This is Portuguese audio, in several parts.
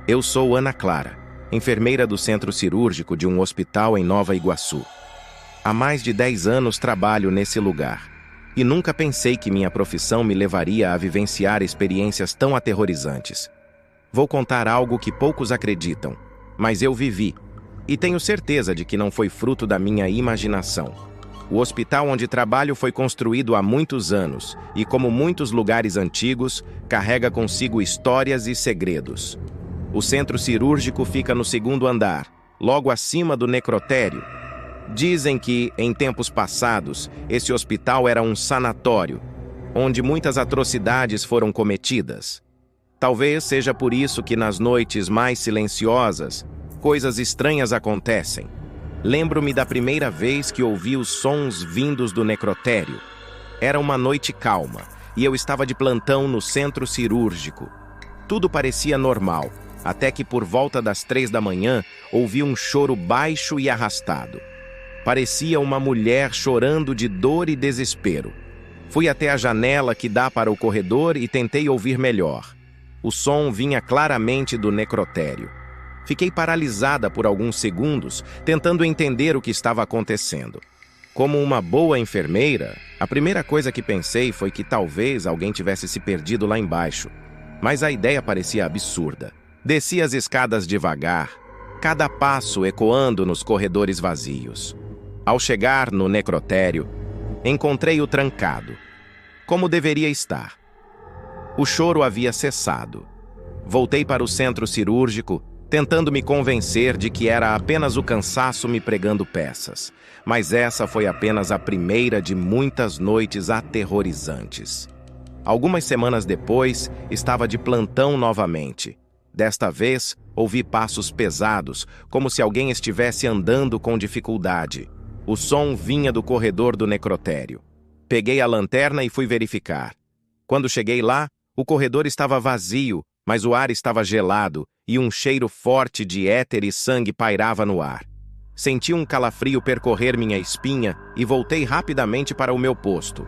Eu sou Ana Clara, enfermeira do Centro Cirúrgico de um hospital em Nova Iguaçu. Há mais de 10 anos trabalho nesse lugar e nunca pensei que minha profissão me levaria a vivenciar experiências tão aterrorizantes. Vou contar algo que poucos acreditam, mas eu vivi e tenho certeza de que não foi fruto da minha imaginação. O hospital onde trabalho foi construído há muitos anos e, como muitos lugares antigos, carrega consigo histórias e segredos. O centro cirúrgico fica no 2º andar, logo acima do necrotério. Dizem que, em tempos passados, esse hospital era um sanatório, onde muitas atrocidades foram cometidas. Talvez seja por isso que nas noites mais silenciosas, coisas estranhas acontecem. Lembro-me da primeira vez que ouvi os sons vindos do necrotério. Era uma noite calma, e eu estava de plantão no centro cirúrgico. Tudo parecia normal, até que por volta das 3 da manhã, ouvi um choro baixo e arrastado. Parecia uma mulher chorando de dor e desespero. Fui até a janela que dá para o corredor e tentei ouvir melhor. O som vinha claramente do necrotério. Fiquei paralisada por alguns segundos, tentando entender o que estava acontecendo. Como uma boa enfermeira, a primeira coisa que pensei foi que talvez alguém tivesse se perdido lá embaixo. Mas a ideia parecia absurda. Desci as escadas devagar, cada passo ecoando nos corredores vazios. Ao chegar no necrotério, encontrei-o trancado, como deveria estar. O choro havia cessado. Voltei para o centro cirúrgico, tentando me convencer de que era apenas o cansaço me pregando peças. Mas essa foi apenas a primeira de muitas noites aterrorizantes. Algumas semanas depois, estava de plantão novamente. Desta vez, ouvi passos pesados, como se alguém estivesse andando com dificuldade. O som vinha do corredor do necrotério. Peguei a lanterna e fui verificar. Quando cheguei lá, o corredor estava vazio, mas o ar estava gelado e um cheiro forte de éter e sangue pairava no ar. Senti um calafrio percorrer minha espinha e voltei rapidamente para o meu posto.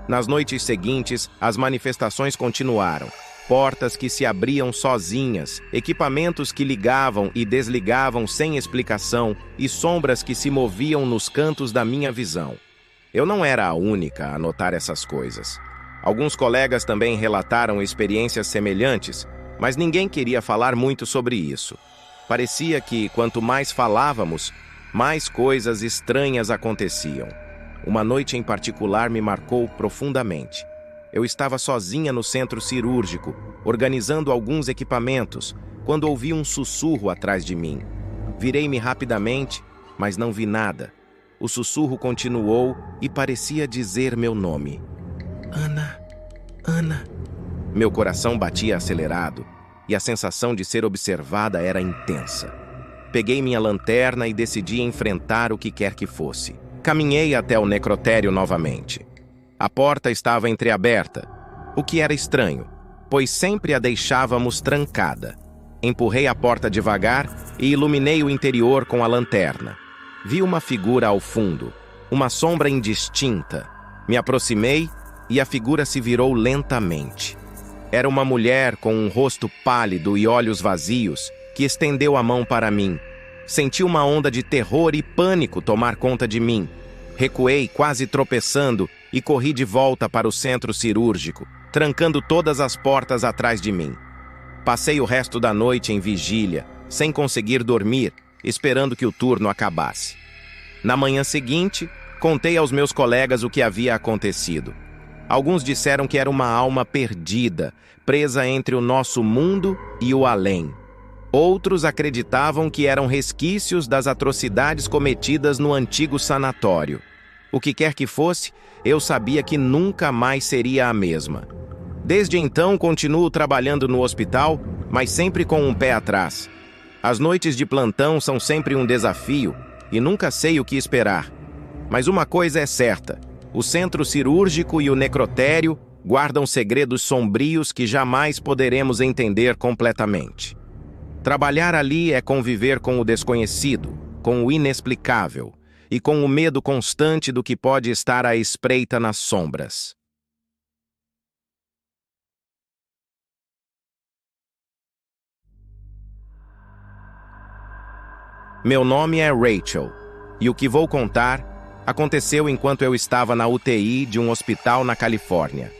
Nas noites seguintes, as manifestações continuaram. Portas que se abriam sozinhas, equipamentos que ligavam e desligavam sem explicação e sombras que se moviam nos cantos da minha visão. Eu não era a única a notar essas coisas. Alguns colegas também relataram experiências semelhantes, mas ninguém queria falar muito sobre isso. Parecia que, quanto mais falávamos, mais coisas estranhas aconteciam. Uma noite em particular me marcou profundamente. Eu estava sozinha no centro cirúrgico, organizando alguns equipamentos, quando ouvi um sussurro atrás de mim. Virei-me rapidamente, mas não vi nada. O sussurro continuou e parecia dizer meu nome. Ana, Ana. Meu coração batia acelerado e a sensação de ser observada era intensa. Peguei minha lanterna e decidi enfrentar o que quer que fosse. Caminhei até o necrotério novamente. A porta estava entreaberta, o que era estranho, pois sempre a deixávamos trancada. Empurrei a porta devagar e iluminei o interior com a lanterna. Vi uma figura ao fundo, uma sombra indistinta. Me aproximei e a figura se virou lentamente. Era uma mulher com um rosto pálido e olhos vazios que estendeu a mão para mim. Senti uma onda de terror e pânico tomar conta de mim. Recuei, quase tropeçando, e corri de volta para o centro cirúrgico, trancando todas as portas atrás de mim. Passei o resto da noite em vigília, sem conseguir dormir, esperando que o turno acabasse. Na manhã seguinte, contei aos meus colegas o que havia acontecido. Alguns disseram que era uma alma perdida, presa entre o nosso mundo e o além. Outros acreditavam que eram resquícios das atrocidades cometidas no antigo sanatório. O que quer que fosse, eu sabia que nunca mais seria a mesma. Desde então, continuo trabalhando no hospital, mas sempre com um pé atrás. As noites de plantão são sempre um desafio e nunca sei o que esperar. Mas uma coisa é certa: o centro cirúrgico e o necrotério guardam segredos sombrios que jamais poderemos entender completamente. Trabalhar ali é conviver com o desconhecido, com o inexplicável, e com o medo constante do que pode estar à espreita nas sombras. Meu nome é Rachel, e o que vou contar aconteceu enquanto eu estava na UTI de um hospital na Califórnia.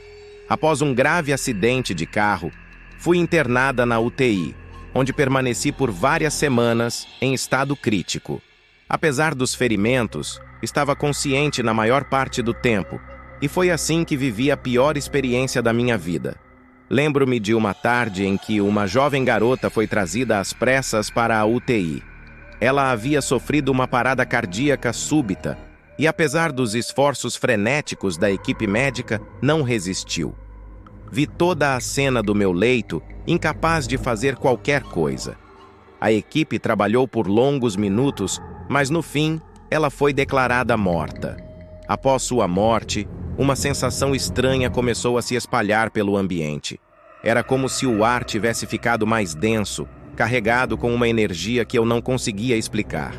Após um grave acidente de carro, fui internada na UTI, onde permaneci por várias semanas em estado crítico. Apesar dos ferimentos, estava consciente na maior parte do tempo, e foi assim que vivi a pior experiência da minha vida. Lembro-me de uma tarde em que uma jovem garota foi trazida às pressas para a UTI. Ela havia sofrido uma parada cardíaca súbita e, apesar dos esforços frenéticos da equipe médica, não resistiu. Vi toda a cena do meu leito, incapaz de fazer qualquer coisa. A equipe trabalhou por longos minutos, mas no fim, ela foi declarada morta. Após sua morte, uma sensação estranha começou a se espalhar pelo ambiente. Era como se o ar tivesse ficado mais denso, carregado com uma energia que eu não conseguia explicar.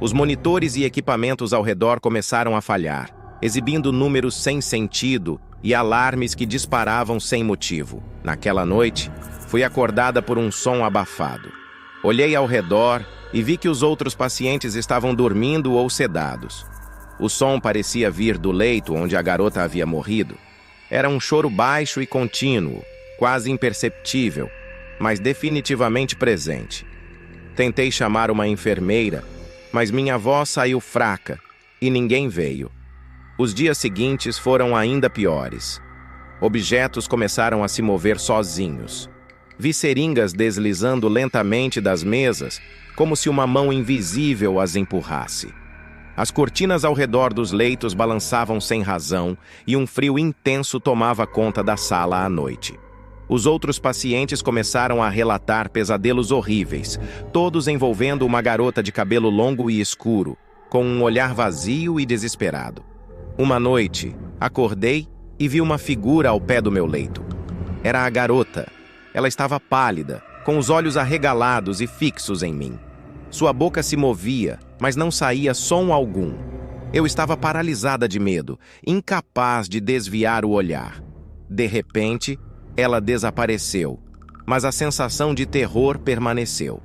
Os monitores e equipamentos ao redor começaram a falhar, exibindo números sem sentido e alarmes que disparavam sem motivo. Naquela noite, fui acordada por um som abafado. Olhei ao redor e vi que os outros pacientes estavam dormindo ou sedados. O som parecia vir do leito onde a garota havia morrido. Era um choro baixo e contínuo, quase imperceptível, mas definitivamente presente. Tentei chamar uma enfermeira, mas minha voz saiu fraca e ninguém veio. Os dias seguintes foram ainda piores. Objetos começaram a se mover sozinhos. Vi seringas deslizando lentamente das mesas, como se uma mão invisível as empurrasse. As cortinas ao redor dos leitos balançavam sem razão e um frio intenso tomava conta da sala à noite. Os outros pacientes começaram a relatar pesadelos horríveis, todos envolvendo uma garota de cabelo longo e escuro, com um olhar vazio e desesperado. Uma noite, acordei e vi uma figura ao pé do meu leito. Era a garota. Ela estava pálida, com os olhos arregalados e fixos em mim. Sua boca se movia, mas não saía som algum. Eu estava paralisada de medo, incapaz de desviar o olhar. De repente, ela desapareceu, mas a sensação de terror permaneceu.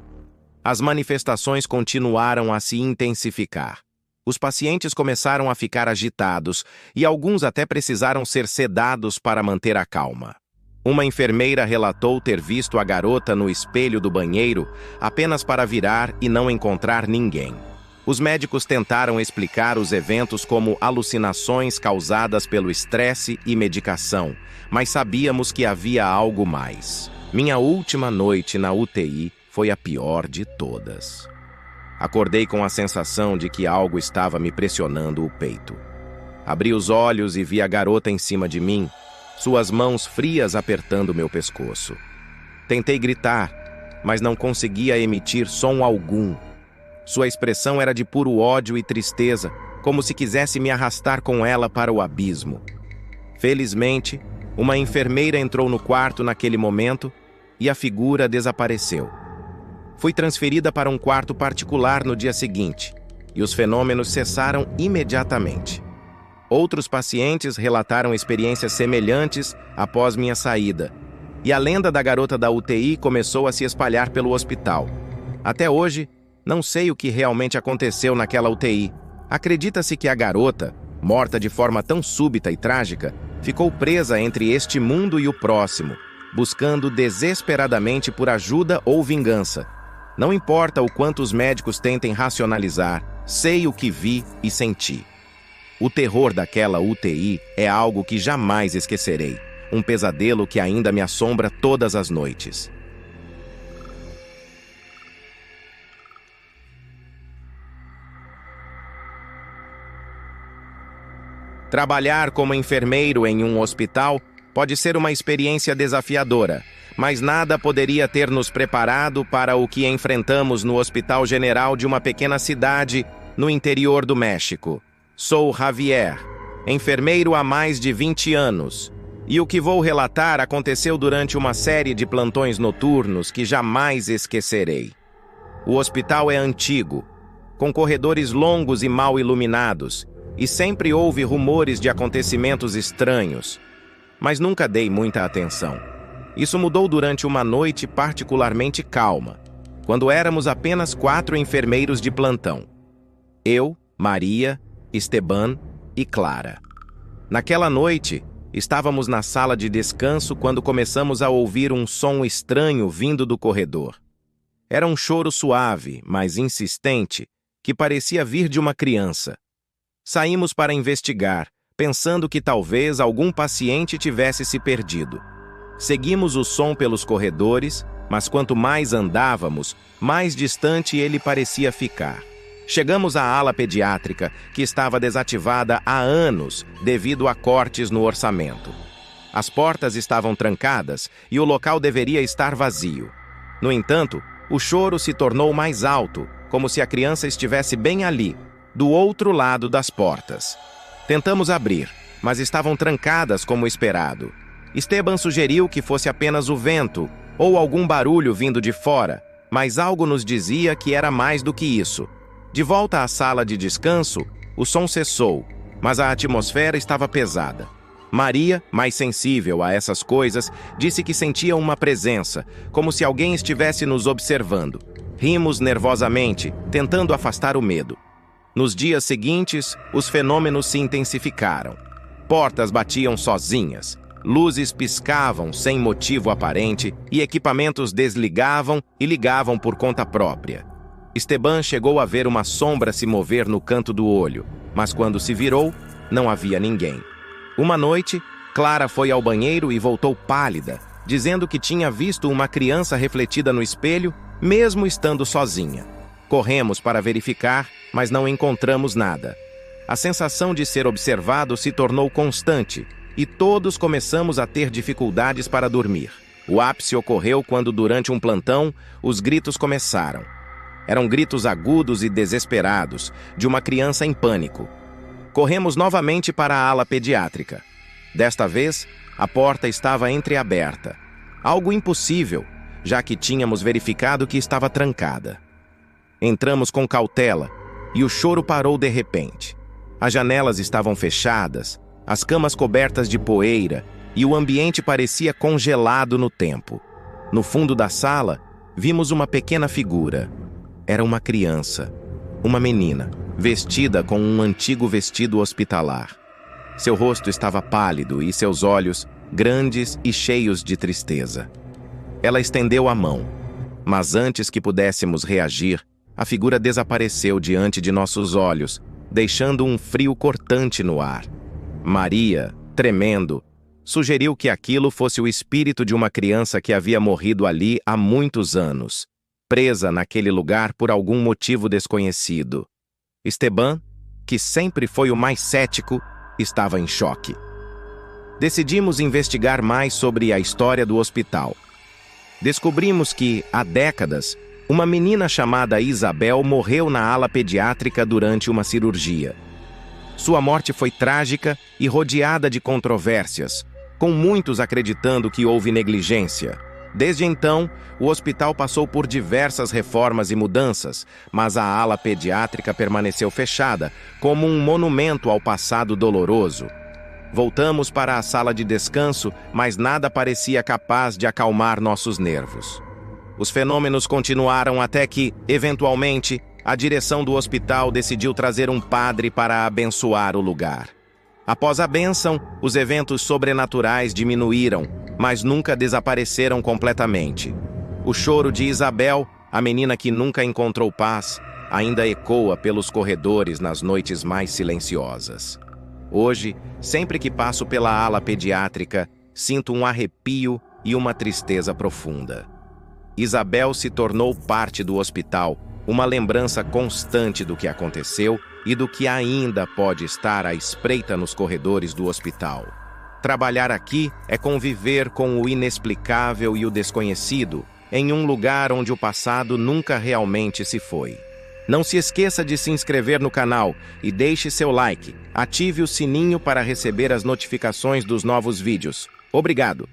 As manifestações continuaram a se intensificar. Os pacientes começaram a ficar agitados e alguns até precisaram ser sedados para manter a calma. Uma enfermeira relatou ter visto a garota no espelho do banheiro apenas para virar e não encontrar ninguém. Os médicos tentaram explicar os eventos como alucinações causadas pelo estresse e medicação, mas sabíamos que havia algo mais. Minha última noite na UTI foi a pior de todas. Acordei com a sensação de que algo estava me pressionando o peito. Abri os olhos e vi a garota em cima de mim, suas mãos frias apertando meu pescoço. Tentei gritar, mas não conseguia emitir som algum. Sua expressão era de puro ódio e tristeza, como se quisesse me arrastar com ela para o abismo. Felizmente, uma enfermeira entrou no quarto naquele momento e a figura desapareceu. Fui transferida para um quarto particular no dia seguinte, e os fenômenos cessaram imediatamente. Outros pacientes relataram experiências semelhantes após minha saída, e a lenda da garota da UTI começou a se espalhar pelo hospital. Até hoje, não sei o que realmente aconteceu naquela UTI. Acredita-se que a garota, morta de forma tão súbita e trágica, ficou presa entre este mundo e o próximo, buscando desesperadamente por ajuda ou vingança. Não importa o quanto os médicos tentem racionalizar, sei o que vi e senti. O terror daquela UTI é algo que jamais esquecerei, um pesadelo que ainda me assombra todas as noites. Trabalhar como enfermeiro em um hospital pode ser uma experiência desafiadora, mas nada poderia ter nos preparado para o que enfrentamos no Hospital General de uma pequena cidade no interior do México. Sou Javier, enfermeiro há mais de 20 anos, e o que vou relatar aconteceu durante uma série de plantões noturnos que jamais esquecerei. O hospital é antigo, com corredores longos e mal iluminados, e sempre houve rumores de acontecimentos estranhos. Mas nunca dei muita atenção. Isso mudou durante uma noite particularmente calma, quando éramos apenas 4 enfermeiros de plantão. Eu, Maria, Esteban e Clara. Naquela noite, estávamos na sala de descanso quando começamos a ouvir um som estranho vindo do corredor. Era um choro suave, mas insistente, que parecia vir de uma criança. Saímos para investigar, pensando que talvez algum paciente tivesse se perdido. Seguimos o som pelos corredores, mas quanto mais andávamos, mais distante ele parecia ficar. Chegamos à ala pediátrica, que estava desativada há anos devido a cortes no orçamento. As portas estavam trancadas e o local deveria estar vazio. No entanto, o choro se tornou mais alto, como se a criança estivesse bem ali, do outro lado das portas. Tentamos abrir, mas estavam trancadas como esperado. Esteban sugeriu que fosse apenas o vento ou algum barulho vindo de fora, mas algo nos dizia que era mais do que isso. De volta à sala de descanso, o som cessou, mas a atmosfera estava pesada. Maria, mais sensível a essas coisas, disse que sentia uma presença, como se alguém estivesse nos observando. Rimos nervosamente, tentando afastar o medo. Nos dias seguintes, os fenômenos se intensificaram. Portas batiam sozinhas, luzes piscavam sem motivo aparente e equipamentos desligavam e ligavam por conta própria. Esteban chegou a ver uma sombra se mover no canto do olho, mas quando se virou, não havia ninguém. Uma noite, Clara foi ao banheiro e voltou pálida, dizendo que tinha visto uma criança refletida no espelho, mesmo estando sozinha. Corremos para verificar, mas não encontramos nada. A sensação de ser observado se tornou constante, e todos começamos a ter dificuldades para dormir. O ápice ocorreu quando, durante um plantão, os gritos começaram. Eram gritos agudos e desesperados, de uma criança em pânico. Corremos novamente para a ala pediátrica. Desta vez, a porta estava entreaberta. Algo impossível, já que tínhamos verificado que estava trancada. Entramos com cautela, e o choro parou de repente. As janelas estavam fechadas, as camas cobertas de poeira, e o ambiente parecia congelado no tempo. No fundo da sala, vimos uma pequena figura. Era uma criança, uma menina, vestida com um antigo vestido hospitalar. Seu rosto estava pálido e seus olhos grandes e cheios de tristeza. Ela estendeu a mão, mas antes que pudéssemos reagir, a figura desapareceu diante de nossos olhos, deixando um frio cortante no ar. Maria, tremendo, sugeriu que aquilo fosse o espírito de uma criança que havia morrido ali há muitos anos, presa naquele lugar por algum motivo desconhecido. Esteban, que sempre foi o mais cético, estava em choque. Decidimos investigar mais sobre a história do hospital. Descobrimos que, há décadas, uma menina chamada Isabel morreu na ala pediátrica durante uma cirurgia. Sua morte foi trágica e rodeada de controvérsias, com muitos acreditando que houve negligência. Desde então, o hospital passou por diversas reformas e mudanças, mas a ala pediátrica permaneceu fechada, como um monumento ao passado doloroso. Voltamos para a sala de descanso, mas nada parecia capaz de acalmar nossos nervos. Os fenômenos continuaram até que, eventualmente, a direção do hospital decidiu trazer um padre para abençoar o lugar. Após a bênção, os eventos sobrenaturais diminuíram, mas nunca desapareceram completamente. O choro de Isabel, a menina que nunca encontrou paz, ainda ecoa pelos corredores nas noites mais silenciosas. Hoje, sempre que passo pela ala pediátrica, sinto um arrepio e uma tristeza profunda. Isabel se tornou parte do hospital, uma lembrança constante do que aconteceu e do que ainda pode estar à espreita nos corredores do hospital. Trabalhar aqui é conviver com o inexplicável e o desconhecido, em um lugar onde o passado nunca realmente se foi. Não se esqueça de se inscrever no canal e deixe seu like. Ative o sininho para receber as notificações dos novos vídeos. Obrigado!